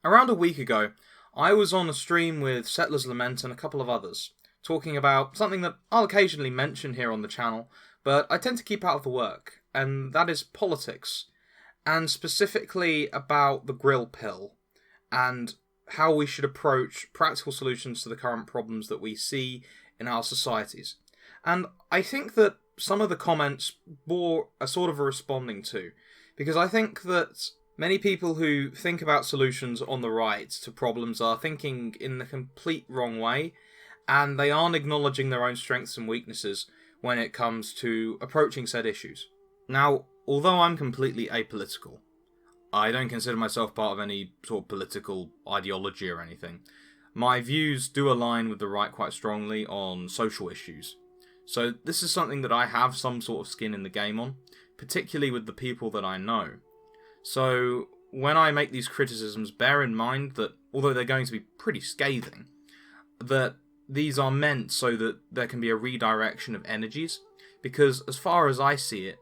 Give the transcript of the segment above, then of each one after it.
Around a week ago, I was on a stream with Settler's Lament and a couple of others, talking about something that I'll occasionally mention here on the channel, but I tend to keep out of the work, and that is politics, and specifically about the grill pill, and how we should approach practical solutions to the current problems that we see in our societies. And I think that some of the comments bore a sort of a responding to, because I think that many people who think about solutions on the right to problems are thinking in the complete wrong way, and they aren't acknowledging their own strengths and weaknesses when it comes to approaching said issues. Now, although I'm completely apolitical, I don't consider myself part of any sort of political ideology or anything. My views do align with the right quite strongly on social issues. So this is something that I have some sort of skin in the game on, particularly with the people that I know. So when I make these criticisms, bear in mind that, although they're going to be pretty scathing, that these are meant so that there can be a redirection of energies, because as far as I see it,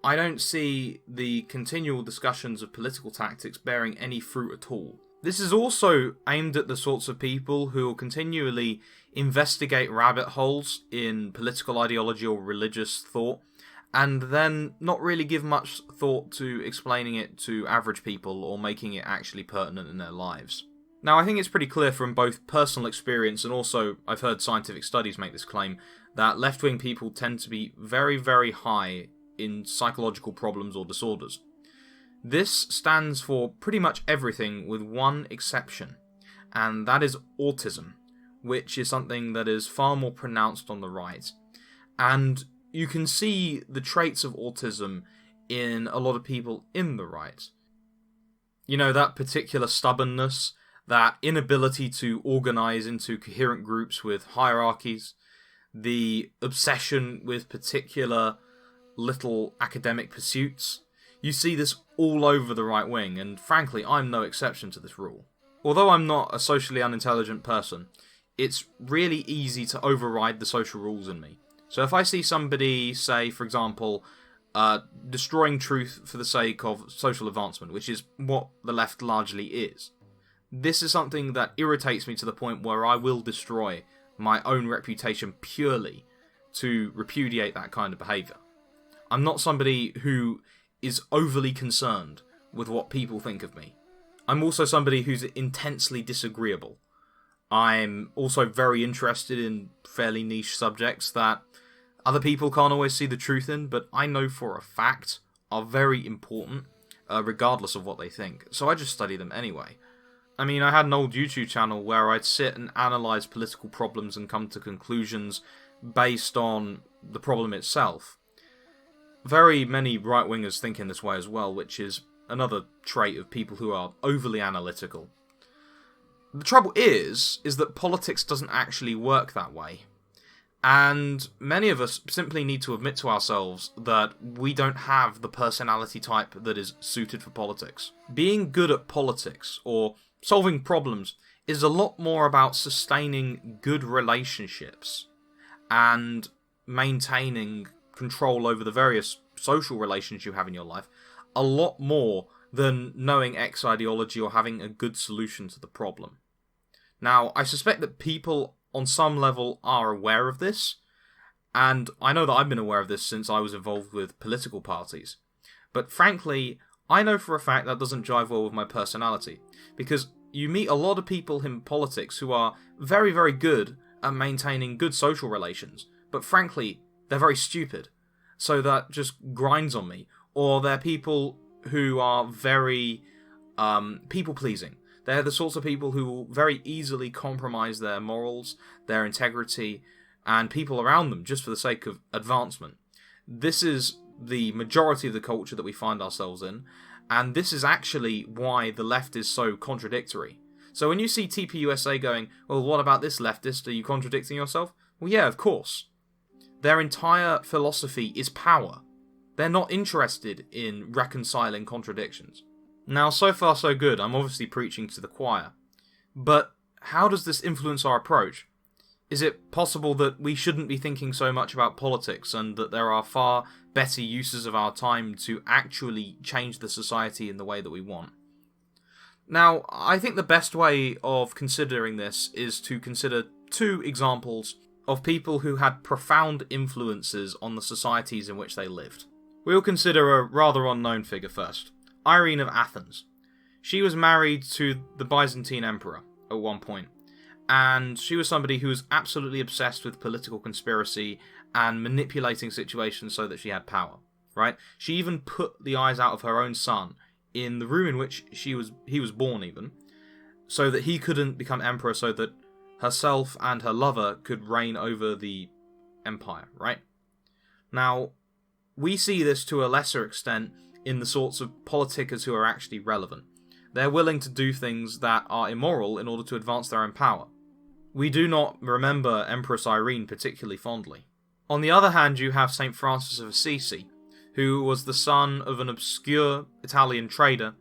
I don't see the continual discussions of political tactics bearing any fruit at all. This is also aimed at the sorts of people who will continually investigate rabbit holes in political ideology or religious thought, and then not really give much thought to explaining it to average people or making it actually pertinent in their lives. Now, I think it's pretty clear from both personal experience and also I've heard scientific studies make this claim that left-wing people tend to be very, very high in psychological problems or disorders. This stands for pretty much everything with one exception, and that is autism, which is something that is far more pronounced on the right. And you can see the traits of autism in a lot of people in the right. You know, that particular stubbornness, that inability to organize into coherent groups with hierarchies, the obsession with particular little academic pursuits. You see this all over the right wing, and frankly, I'm no exception to this rule. Although I'm not a socially unintelligent person, it's really easy to override the social rules in me. So if I see somebody, say, for example, destroying truth for the sake of social advancement, which is what the left largely is, this is something that irritates me to the point where I will destroy my own reputation purely to repudiate that kind of behaviour. I'm not somebody who is overly concerned with what people think of me. I'm also somebody who's intensely disagreeable. I'm also very interested in fairly niche subjects that other people can't always see the truth in, but I know for a fact are very important, regardless of what they think. So I just study them anyway. I mean, I had an old YouTube channel where I'd sit and analyse political problems and come to conclusions based on the problem itself. Very many right-wingers think in this way as well, which is another trait of people who are overly analytical. The trouble is that politics doesn't actually work that way. And many of us simply need to admit to ourselves that we don't have the personality type that is suited for politics. Being good at politics, or solving problems, is a lot more about sustaining good relationships and maintaining control over the various social relations you have in your life, a lot more than knowing X ideology or having a good solution to the problem. Now, I suspect that people on some level are aware of this, and I know that I've been aware of this since I was involved with political parties. But frankly, I know for a fact that doesn't jive well with my personality, because you meet a lot of people in politics who are very, very good at maintaining good social relations, but frankly, they're very stupid, so that just grinds on me. Or they're people who are very people-pleasing. They're the sorts of people who will very easily compromise their morals, their integrity, and people around them just for the sake of advancement. This is the majority of the culture that we find ourselves in, and this is actually why the left is so contradictory. So when you see TPUSA going, well, what about this leftist? Are you contradicting yourself? Well, yeah, of course. Their entire philosophy is power. They're not interested in reconciling contradictions. Now, so far so good, I'm obviously preaching to the choir. But how does this influence our approach? Is it possible that we shouldn't be thinking so much about politics and that there are far better uses of our time to actually change the society in the way that we want? Now, I think the best way of considering this is to consider two examples of people who had profound influences on the societies in which they lived. We'll consider a rather unknown figure first, Irene of Athens. She was married to the Byzantine emperor at one point, and she was somebody who was absolutely obsessed with political conspiracy and manipulating situations so that she had power, right? She even put the eyes out of her own son in the room in which he was born even, so that he couldn't become emperor, so that herself and her lover could reign over the empire, right? Now, we see this to a lesser extent in the sorts of politicers who are actually relevant. They're willing to do things that are immoral in order to advance their own power. We do not remember Empress Irene particularly fondly. On the other hand, you have St. Francis of Assisi, who was the son of an obscure Italian trader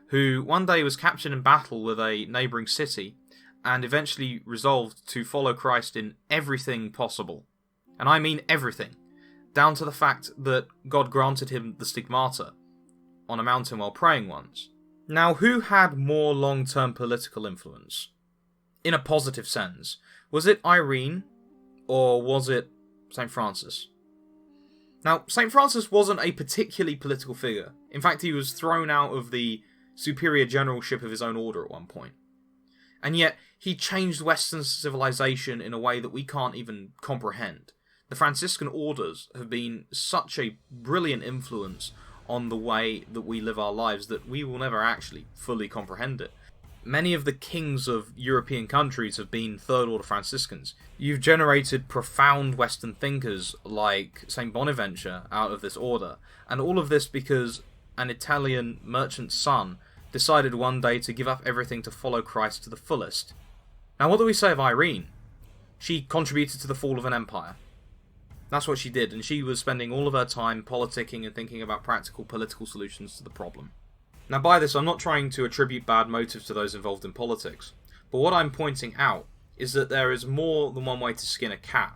who one day was captured in battle with a neighbouring city and eventually resolved to follow Christ in everything possible. And I mean everything, down to the fact that God granted him the stigmata on a mountain while praying once. Now, who had more long-term political influence? In a positive sense. Was it Irene, or was it St. Francis? Now, St. Francis wasn't a particularly political figure. In fact, he was thrown out of the superior generalship of his own order at one point. And yet, he changed Western civilization in a way that we can't even comprehend. The Franciscan orders have been such a brilliant influence on the way that we live our lives that we will never actually fully comprehend it. Many of the kings of European countries have been Third Order Franciscans. You've generated profound Western thinkers like St. Bonaventure out of this order, and all of this because an Italian merchant's son decided one day to give up everything to follow Christ to the fullest. Now, what do we say of Irene? She contributed to the fall of an empire. That's what she did, and she was spending all of her time politicking and thinking about practical political solutions to the problem. Now, by this, I'm not trying to attribute bad motives to those involved in politics, but what I'm pointing out is that there is more than one way to skin a cat.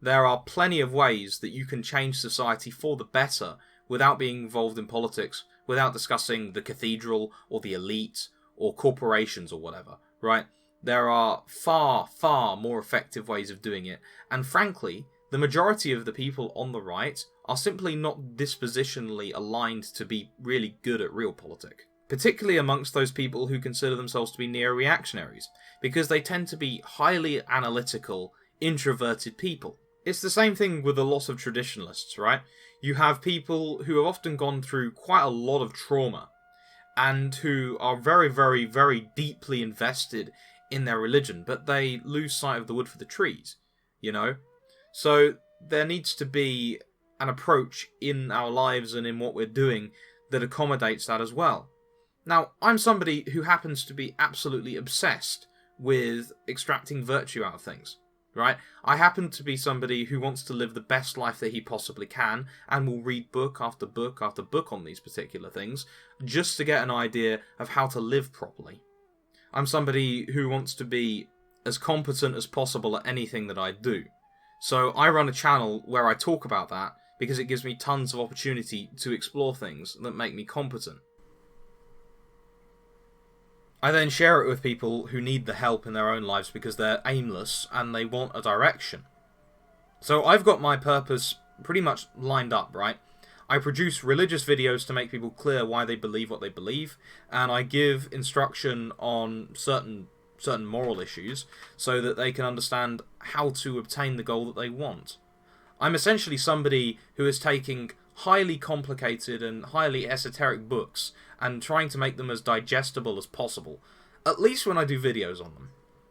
There are plenty of ways that you can change society for the better without being involved in politics, without discussing the cathedral or the elite or corporations or whatever, right? There are far, far more effective ways of doing it, and frankly, the majority of the people on the right are simply not dispositionally aligned to be really good at realpolitik. Particularly amongst those people who consider themselves to be neo-reactionaries, because they tend to be highly analytical, introverted people. It's the same thing with a lot of traditionalists, right? You have people who have often gone through quite a lot of trauma, and who are very, very, very deeply invested in their religion, but they lose sight of the wood for the trees, you know? So there needs to be an approach in our lives and in what we're doing that accommodates that as well. Now, I'm somebody who happens to be absolutely obsessed with extracting virtue out of things, right? I happen to be somebody who wants to live the best life that he possibly can and will read book after book after book on these particular things just to get an idea of how to live properly. I'm somebody who wants to be as competent as possible at anything that I do. So I run a channel where I talk about that because it gives me tons of opportunity to explore things that make me competent. I then share it with people who need the help in their own lives because they're aimless and they want a direction. So I've got my purpose pretty much lined up, right? I produce religious videos to make people clear why they believe what they believe, and I give instruction on certain moral issues so that they can understand how to obtain the goal that they want. I'm essentially somebody who is taking highly complicated and highly esoteric books and trying to make them as digestible as possible, at least when I do videos on them.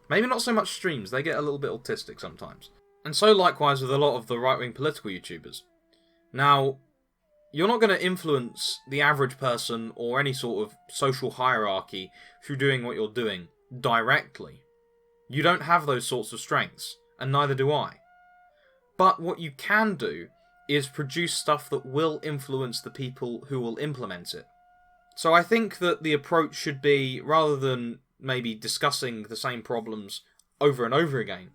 Maybe not so much streams, they get a little bit autistic sometimes. And so likewise with a lot of the right-wing political YouTubers. Now, you're not going to influence the average person or any sort of social hierarchy through doing what you're doing directly. You don't have those sorts of strengths, and neither do I. But what you can do is produce stuff that will influence the people who will implement it. So I think that the approach should be, rather than maybe discussing the same problems over and over again,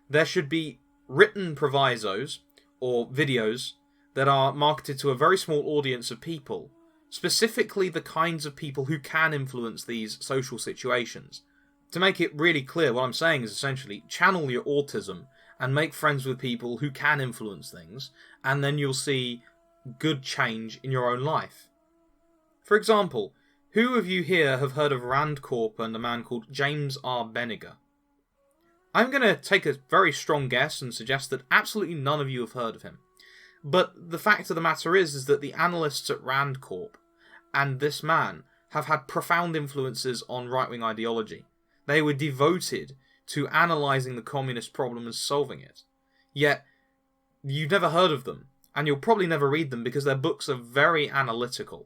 there should be written provisos or videos that are marketed to a very small audience of people specifically the kinds of people who can influence these social situations. To make it really clear, what I'm saying is essentially channel your autism and make friends with people who can influence things, and then you'll see good change in your own life. For example, who of you here have heard of Rand Corp and a man called James R. Benninger? I'm going to take a very strong guess and suggest that absolutely none of you have heard of him. But the fact of the matter is that the analysts at Rand Corp and this man have had profound influences on right-wing ideology. They were devoted to analysing the communist problem and solving it. Yet, you've never heard of them, and you'll probably never read them because their books are very analytical.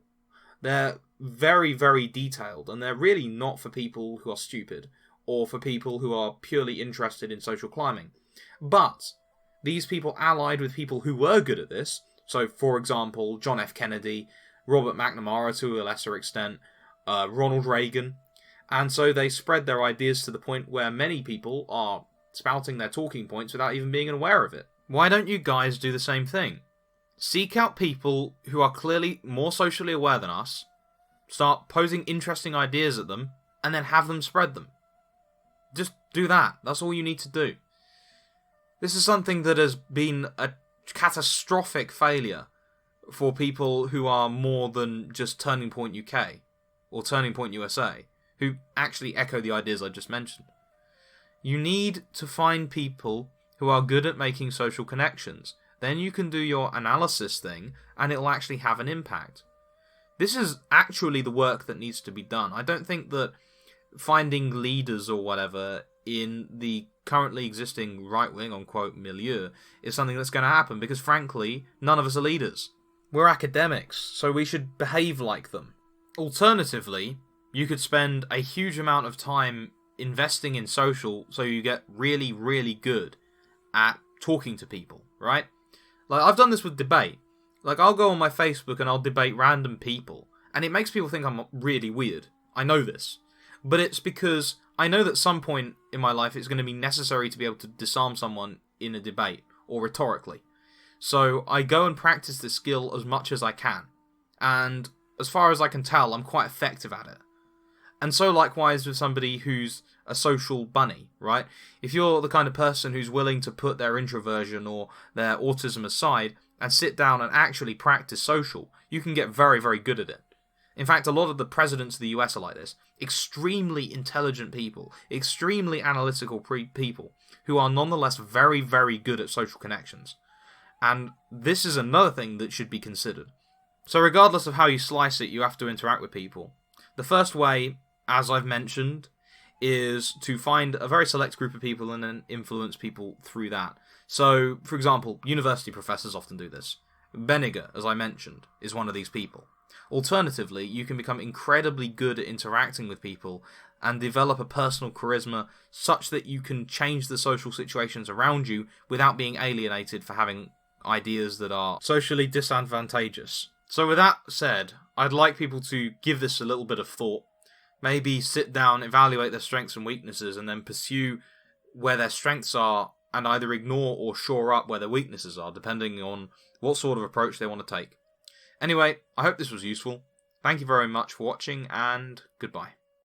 They're very, very detailed, and they're really not for people who are stupid, or for people who are purely interested in social climbing. But these people allied with people who were good at this, so for example, John F. Kennedy, Robert McNamara to a lesser extent, Ronald Reagan, and so they spread their ideas to the point where many people are spouting their talking points without even being aware of it. Why don't you guys do the same thing? Seek out people who are clearly more socially aware than us, start posing interesting ideas at them, and then have them spread them. Just do that. That's all you need to do. This is something that has been a catastrophic failure for people who are more than just Turning Point UK or Turning Point USA, who actually echo the ideas I just mentioned. You need to find people who are good at making social connections. Then you can do your analysis thing, and it'll actually have an impact. This is actually the work that needs to be done. I don't think that finding leaders or whatever in the currently existing right-wing, unquote, milieu is something that's going to happen, because frankly, none of us are leaders. We're academics, so we should behave like them. Alternatively, you could spend a huge amount of time investing in social so you get really, really good at talking to people, right? Like, I've done this with debate. Like, I'll go on my Facebook and I'll debate random people, and it makes people think I'm really weird. I know this. But it's because I know that at some point in my life it's going to be necessary to be able to disarm someone in a debate, or rhetorically. So I go and practice this skill as much as I can. And as far as I can tell, I'm quite effective at it. And so likewise with somebody who's a social bunny, right? If you're the kind of person who's willing to put their introversion or their autism aside and sit down and actually practice social, you can get very, very good at it. In fact, a lot of the presidents of the US are like this. Extremely intelligent people, extremely analytical people, who are nonetheless very, very good at social connections. And this is another thing that should be considered. So regardless of how you slice it, you have to interact with people. The first way, as I've mentioned, is to find a very select group of people and then influence people through that. So, for example, university professors often do this. Benninger, as I mentioned, is one of these people. Alternatively, you can become incredibly good at interacting with people and develop a personal charisma such that you can change the social situations around you without being alienated for having ideas that are socially disadvantageous. So with that said, I'd like people to give this a little bit of thought. Maybe sit down, evaluate their strengths and weaknesses, and then pursue where their strengths are and either ignore or shore up where their weaknesses are, depending on what sort of approach they want to take. Anyway, I hope this was useful. Thank you very much for watching, and goodbye.